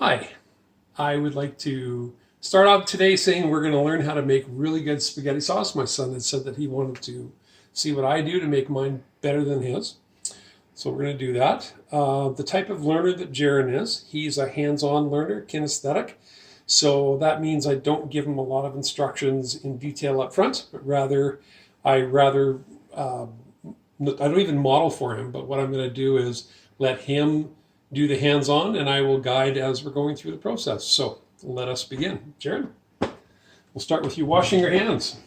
Hi, I would like to start off today saying we're going to learn how to make really good spaghetti sauce. My son had said that he wanted to see what I do to make mine better than his. So we're going to do that. The type of learner that Jaron is, he's a hands-on learner, kinesthetic. So that means I don't give him a lot of instructions in detail up front, but I don't even model for him, but what I'm going to do is let him do the hands-on and I will guide as we're going through the process. So let us begin. Jaron, we'll start with you washing your hands.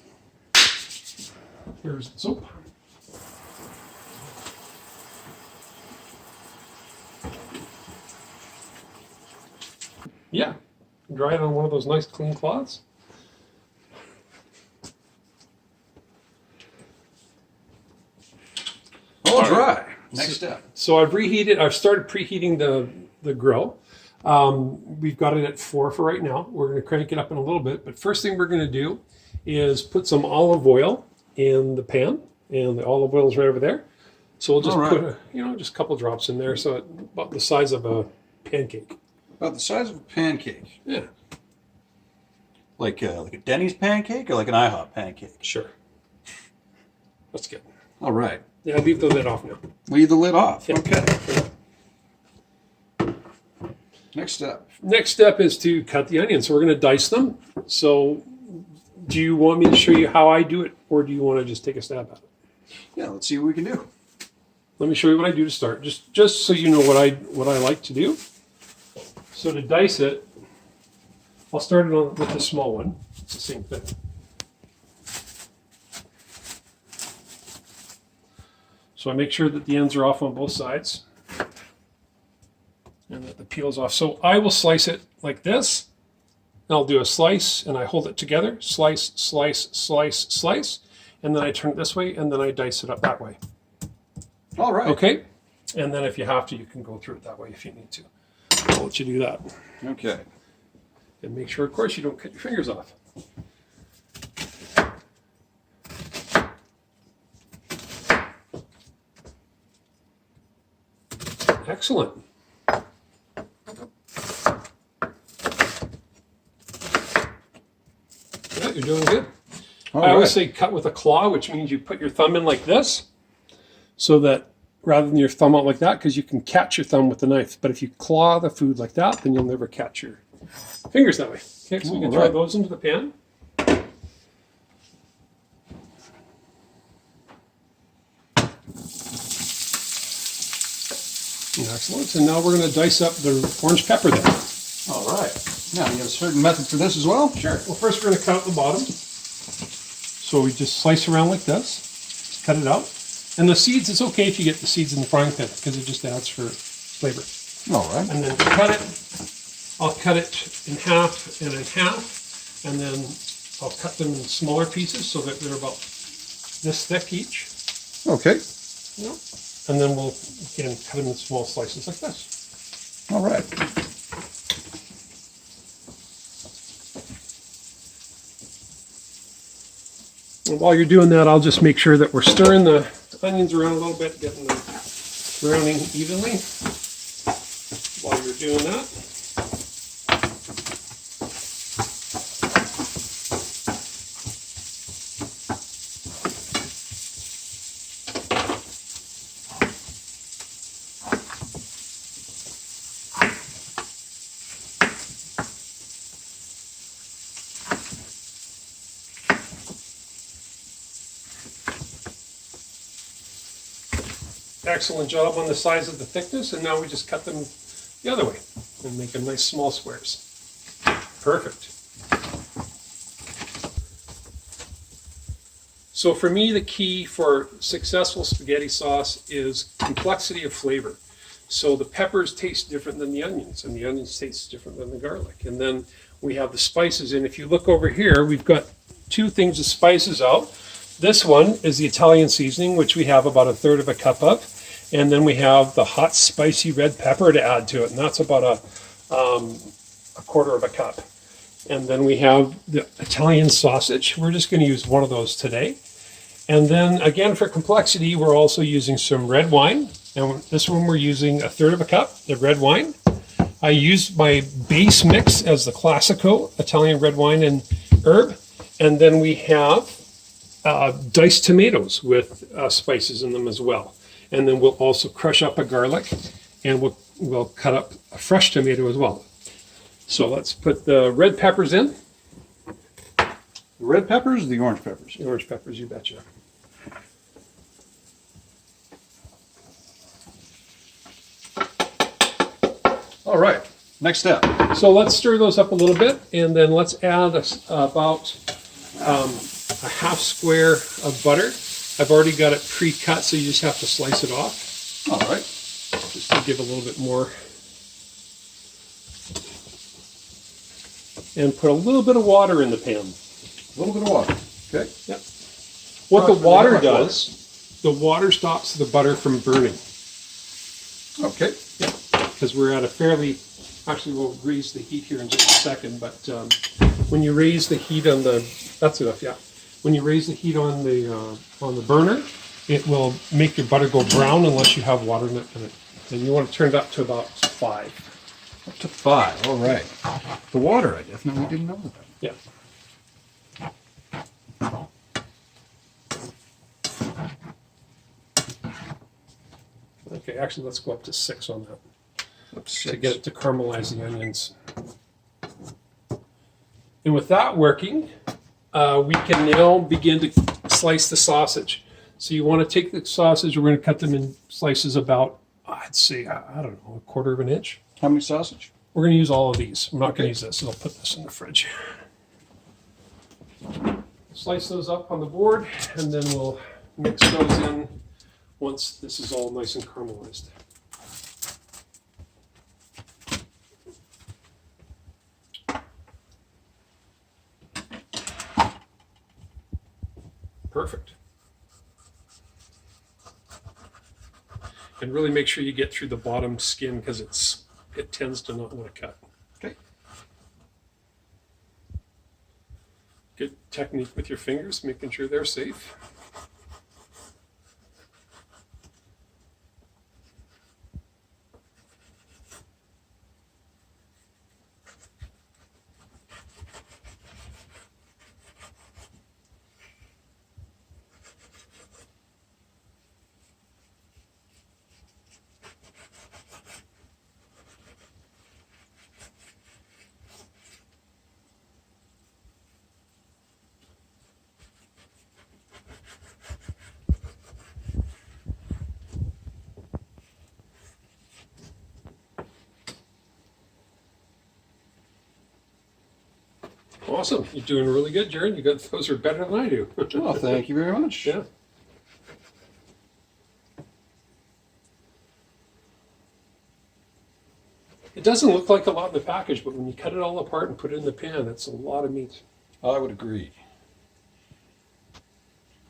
Here's the soap. Yeah, dry it on one of those nice clean cloths. All dry. Next step. So I've started preheating the grill. We've got it at 4 for right now. We're going to crank it up in a little bit. But first thing we're going to do is put some olive oil in the pan. And the olive oil is right over there. So we'll just put just a couple drops in there. So about the size of a pancake. About the size of a pancake. Yeah. Like a Denny's pancake or like an IHOP pancake? Sure. That's good. All right. Yeah, leave the lid off now. Leave the lid off. Yeah. Okay. Next step. Next step is to cut the onions. So we're going to dice them. So do you want me to show you how I do it, or do you want to just take a stab at it? Yeah, let's see what we can do. Let me show you what I do to start, just so you know what I like to do. So to dice it, I'll start it with the small one. It's the same thing. So I make sure that the ends are off on both sides and that the peel's off. So I will slice it like this. And I'll do a slice and I hold it together. Slice, slice, slice, slice. And then I turn it this way and then I dice it up that way. All right. Okay. And then if you have to, you can go through it that way if you need to. I'll let you do that. Okay. And make sure, of course, you don't cut your fingers off. Excellent. Yeah, you're doing good. I always say cut with a claw, which means you put your thumb in like this, so that rather than your thumb out like that, because you can catch your thumb with the knife. But if you claw the food like that, then you'll never catch your fingers that way. Okay, so we can throw those into the pan. Excellent. And now we're going to dice up the orange pepper there. All right. Now, you have a certain method for this as well? Sure. Well, first we're going to cut out the bottom. So we just slice around like this. Just cut it out. And the seeds, it's okay if you get the seeds in the frying pan because it just adds for flavor. All right. And then cut it. I'll cut it in half and in half. And then I'll cut them in smaller pieces so that they're about this thick each. Okay. Yep. And then we'll, again, cut them in small slices like this. All right. And while you're doing that, I'll just make sure that we're stirring the onions around a little bit, getting them browning evenly while you're doing that. Excellent job on the size of the thickness, and now we just cut them the other way and make them nice small squares. Perfect. So for me, the key for successful spaghetti sauce is complexity of flavor. So the peppers taste different than the onions, and the onions taste different than the garlic. And then we have the spices, and if you look over here, we've got two things of spices out. This one is the Italian seasoning, which we have about 1/3 of a cup of. And then we have the hot, spicy red pepper to add to it, and that's about a 1/4 of a cup. And then we have the Italian sausage. We're just going to use one of those today. And then again, for complexity, we're also using some red wine. And this one we're using 1/3 of a cup of red wine. I used my base mix as the Classico, Italian red wine and herb. And then we have diced tomatoes with spices in them as well. And then we'll also crush up a garlic, and we'll cut up a fresh tomato as well. So let's put the red peppers in. The red peppers or the orange peppers? The orange peppers, you betcha. All right. Next step. So let's stir those up a little bit, and then let's add about a half square of butter. I've already got it pre-cut, so you just have to slice it off, All right. just to give a little bit more. And put a little bit of water in the pan. A little bit of water. Okay. Yep. What the How water much water? does, the water stops the butter from burning. Okay. Yeah, because we're at a fairly, actually we'll raise the heat here in just a second, but when you raise the heat on the, that's enough, yeah. When you raise the heat on the burner, it will make your butter go brown unless you have water in it. And you want to turn it up to about 5. Up to 5. All right. The water, I definitely didn't know that. Yeah. Okay, actually, let's go up to 6 on that Up to to 6. get it to caramelize the onions. And with that working, we can now begin to slice the sausage. So you want to take the sausage, we're going to cut them in slices about, I'd say, I don't know, 1/4 of an inch. How many sausage? We're going to use all of these. I'm not going Okay. to use this, so I'll put this in the fridge. Slice those up on the board, and then we'll mix those in once this is all nice and caramelized. Perfect. And really make sure you get through the bottom skin because it tends to not want to cut. Okay. Good technique with your fingers, making sure they're safe. Awesome. You're doing really good, Jared. Those are better than I do. Oh, thank you very much. Yeah. It doesn't look like a lot in the package, but when you cut it all apart and put it in the pan, it's a lot of meat. I would agree.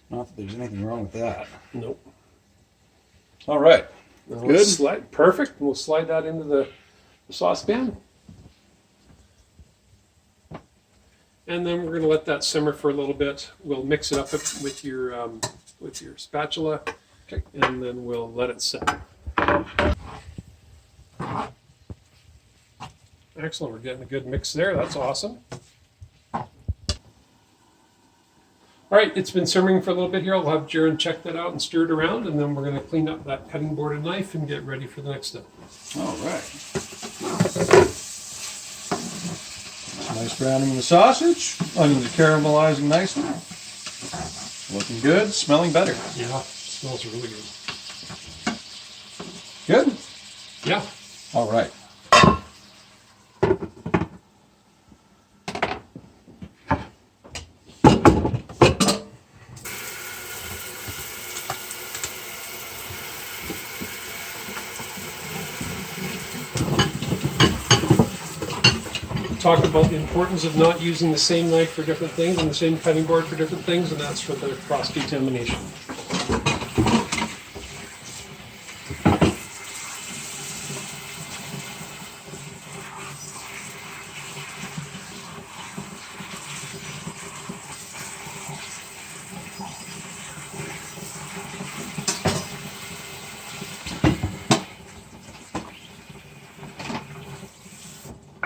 Not that there's anything wrong with that. Nope. All right. Now Good. let's perfect. We'll slide that into the saucepan. And then we're going to let that simmer for a little bit. We'll mix it up with your spatula, Okay. and then we'll let it set. Excellent. We're getting a good mix there. That's awesome. All right, it's been simmering for a little bit here. I'll have Jaron check that out and stir it around, and then we're going to clean up that cutting board and knife and get ready for the next step. All right. Nice browning in the sausage. Onions are caramelizing nicely. Looking good. Smelling better. Yeah, smells really good. Good. Yeah. All right. Talked about the importance of not using the same knife for different things and the same cutting board for different things, and that's for the cross-contamination.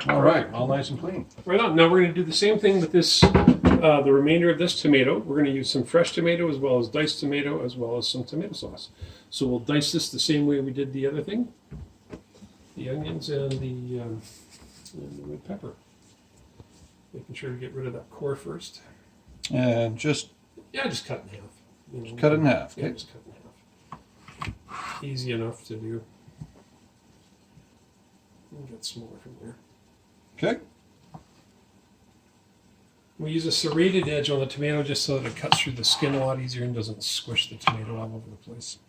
All right, all nice and clean. Right on. Now we're going to do the same thing with this, the remainder of this tomato. We're going to use some fresh tomato as well as diced tomato as well as some tomato sauce. So we'll dice this the same way we did the other thing, the onions and the red pepper. Making sure to get rid of that core first. And just Just cut in half. You know, cut it in half. Yeah, Okay. just cut in half. Easy enough to do. We'll get smaller from there. Okay. We use a serrated edge on the tomato just so that it cuts through the skin a lot easier and doesn't squish the tomato all over the place.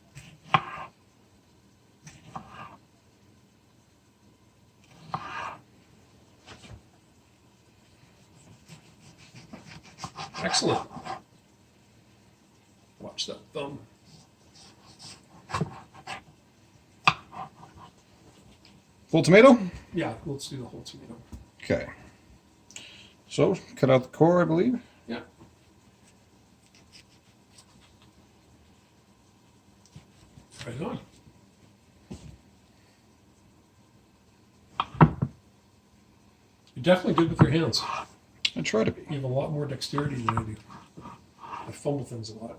Excellent. Watch that thumb. Full tomato? Yeah, let's do the whole tomato. Okay. So, cut out the core, I believe. Yeah. Right on. You're definitely good with your hands. I try to be. You have a lot more dexterity than I do. I fumble things a lot.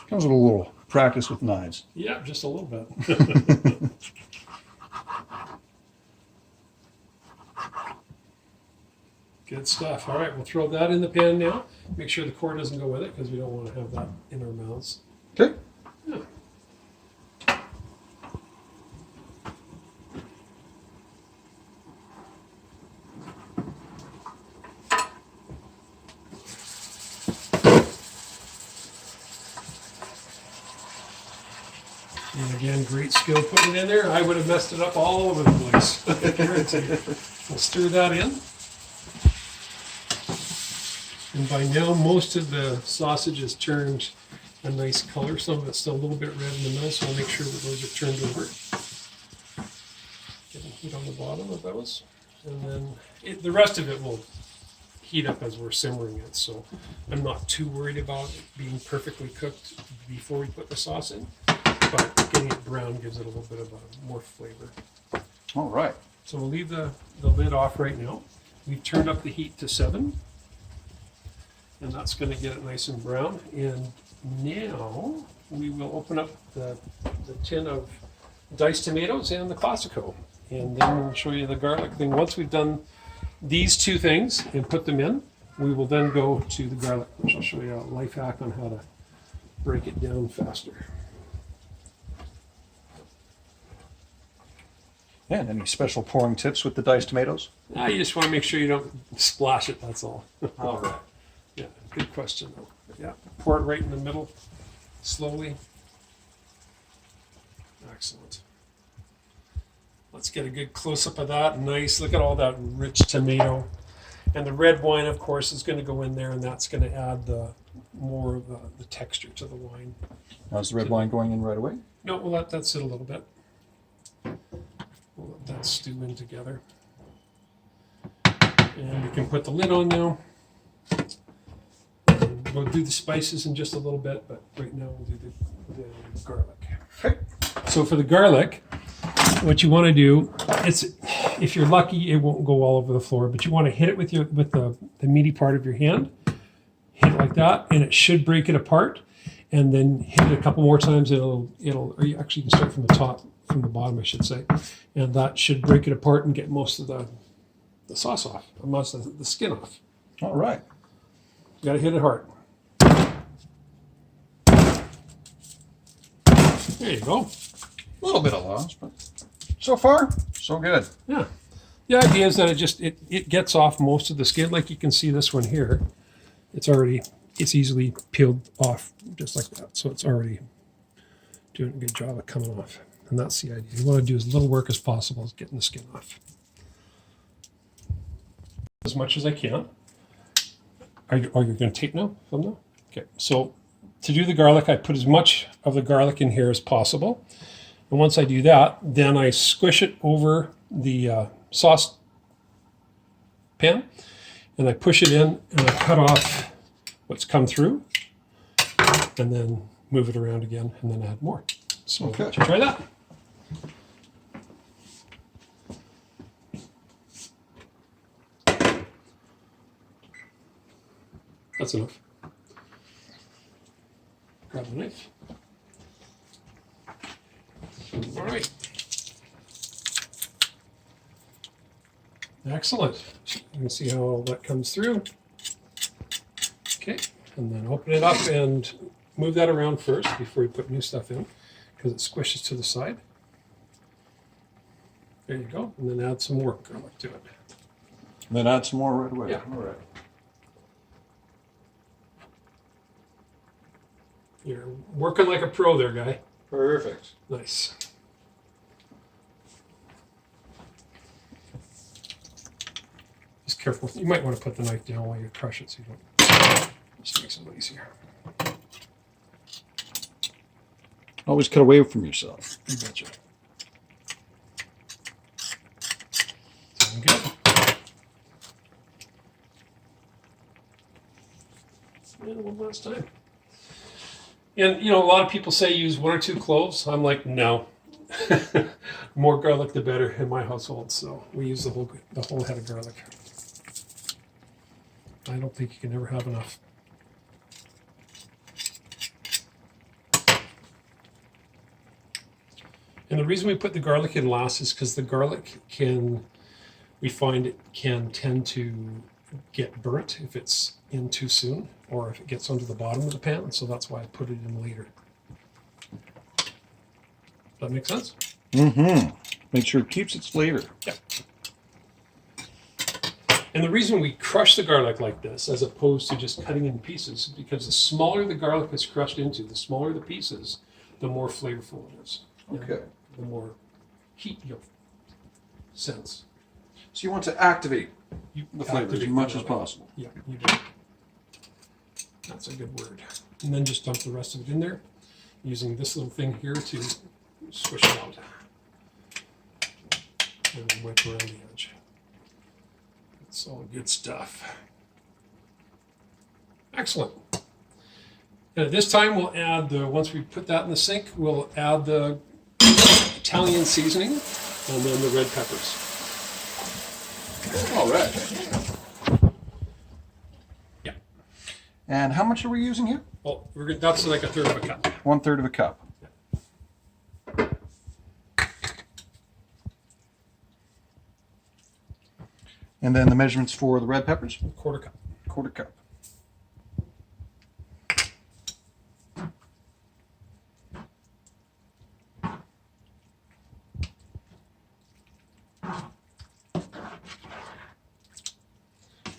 Comes with a little practice with knives. Yeah, just a little bit. Good stuff. All right, we'll throw that in the pan now. Make sure the core doesn't go with it because we don't want to have that in our mouths. Okay. Yeah. And again, great skill putting it in there. I would have messed it up all over the place. I guarantee you. We'll stir that in. And by now, most of the sausage has turned a nice color. Some of it's still a little bit red in the middle, so I'll make sure that those are turned over. Getting heat on the bottom of those. And then the rest of it will heat up as we're simmering it, so I'm not too worried about it being perfectly cooked before we put the sauce in. But getting it brown gives it a little bit of more flavor. All right. So we'll leave the lid off right now. We've turned up the heat to 7. And that's going to get it nice and brown. And now we will open up the tin of diced tomatoes and the Classico. And then we'll show you the garlic thing. Once we've done these two things and put them in, we will then go to the garlic, which I'll show you a life hack on how to break it down faster. And any special pouring tips with the diced tomatoes? You just want to make sure you don't splash it, that's all. All right. Yeah, good question though. Yeah, pour it right in the middle, slowly. Excellent. Let's get a good close-up of that. Nice, look at all that rich tomato. And the red wine, of course, is going to go in there, and that's going to add more of the texture to the wine. How's the red wine going in right away? No, we'll let that sit a little bit. We'll let that stew in together. And we can put the lid on now. And we'll do the spices in just a little bit, but right now we'll do the garlic. Okay. So for the garlic, what you want to do, if you're lucky, it won't go all over the floor, but you want to hit it with the meaty part of your hand. Hit it like that, and it should break it apart. And then hit it a couple more times. Or you actually can start from the top, from the bottom, I should say, and that should break it apart and get most of the sauce off, most of the skin off. All right. You got to hit it hard. There you go. A little bit of loss, but so far, so good. Yeah. The idea is that it gets off most of the skin. Like you can see this one here. It's easily peeled off just like that. So it's already doing a good job of coming off. And that's the idea. You want to do as little work as possible as getting the skin off. As much as I can. Are you going to tape now? Film now? Okay. So to do the garlic, I put as much of the garlic in here as possible. And once I do that, then I squish it over the sauce pan, and I push it in, and I cut off what's come through, and then move it around again, and then add more. So Okay. let's try that. That's enough. Grab the knife. All right. Excellent. You can see how all that comes through. Okay, and then open it up and move that around first before you put new stuff in, because it squishes to the side. There you go, and then add some more garlic to it. Then add some more right away. Yeah. All right. You're working like a pro there, guy. Perfect. Nice. Just careful. You might want to put the knife down while you crush it so you don't. Just makes it easier. Always cut away from yourself. You betcha. Sound good? And one last time. And you know, a lot of people say use 1 or 2 cloves. I'm like, no. More garlic the better in my household. So we use the whole head of garlic. I don't think you can ever have enough. And the reason we put the garlic in last is because the garlic we find it can tend to get burnt if it's in too soon, or if it gets onto the bottom of the pan. So that's why I put it in later. Does that make sense? Mm-hmm. Make sure it keeps its flavor. Yeah. And the reason we crush the garlic like this, as opposed to just cutting in pieces, is because the smaller the garlic is crushed into, the smaller the pieces, the more flavorful it is. Okay. The more heat you'll sense. So you want to activate You the flavor as activate much the as garlic. possible. Yeah, you do. That's a good word. And then just dump the rest of it in there, using this little thing here to squish it out. And then wipe around the edge. It's all good stuff. Excellent. And at this time, we'll add once we put that in the sink, we'll add the Italian seasoning and then the red peppers. All right. Yeah. And how much are we using here? Well, that's like 1/3 of a cup. 1/3 of a cup. And then the measurements for the red peppers? 1/4 cup. 1/4 cup.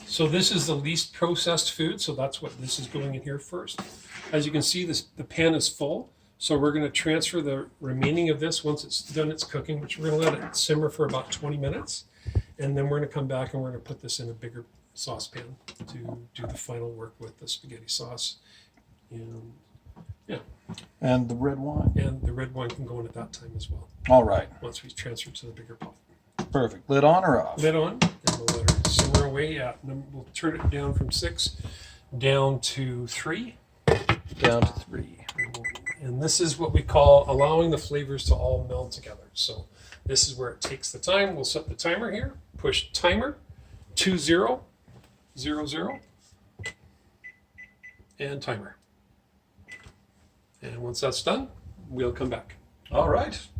So this is the least processed food, so that's what this is going in here first. As you can see, the pan is full, so we're going to transfer the remaining of this once it's done its cooking, which we're going to let it simmer for about 20 minutes, and then we're going to come back and we're going to put this in a bigger saucepan to do the final work with the spaghetti sauce. And yeah, And the red wine. and the red wine can go in at that time as well, All right. once we transfer to the bigger pot. Perfect. Lid on or off? Lid on, and we'll let her simmer away. We'll turn it down from 6 down to 3. Down to 3. And this is what we call allowing the flavors to all meld together. So this is where it takes the time. We'll set the timer here. Push timer 2000 and timer. And once that's done, we'll come back. All right.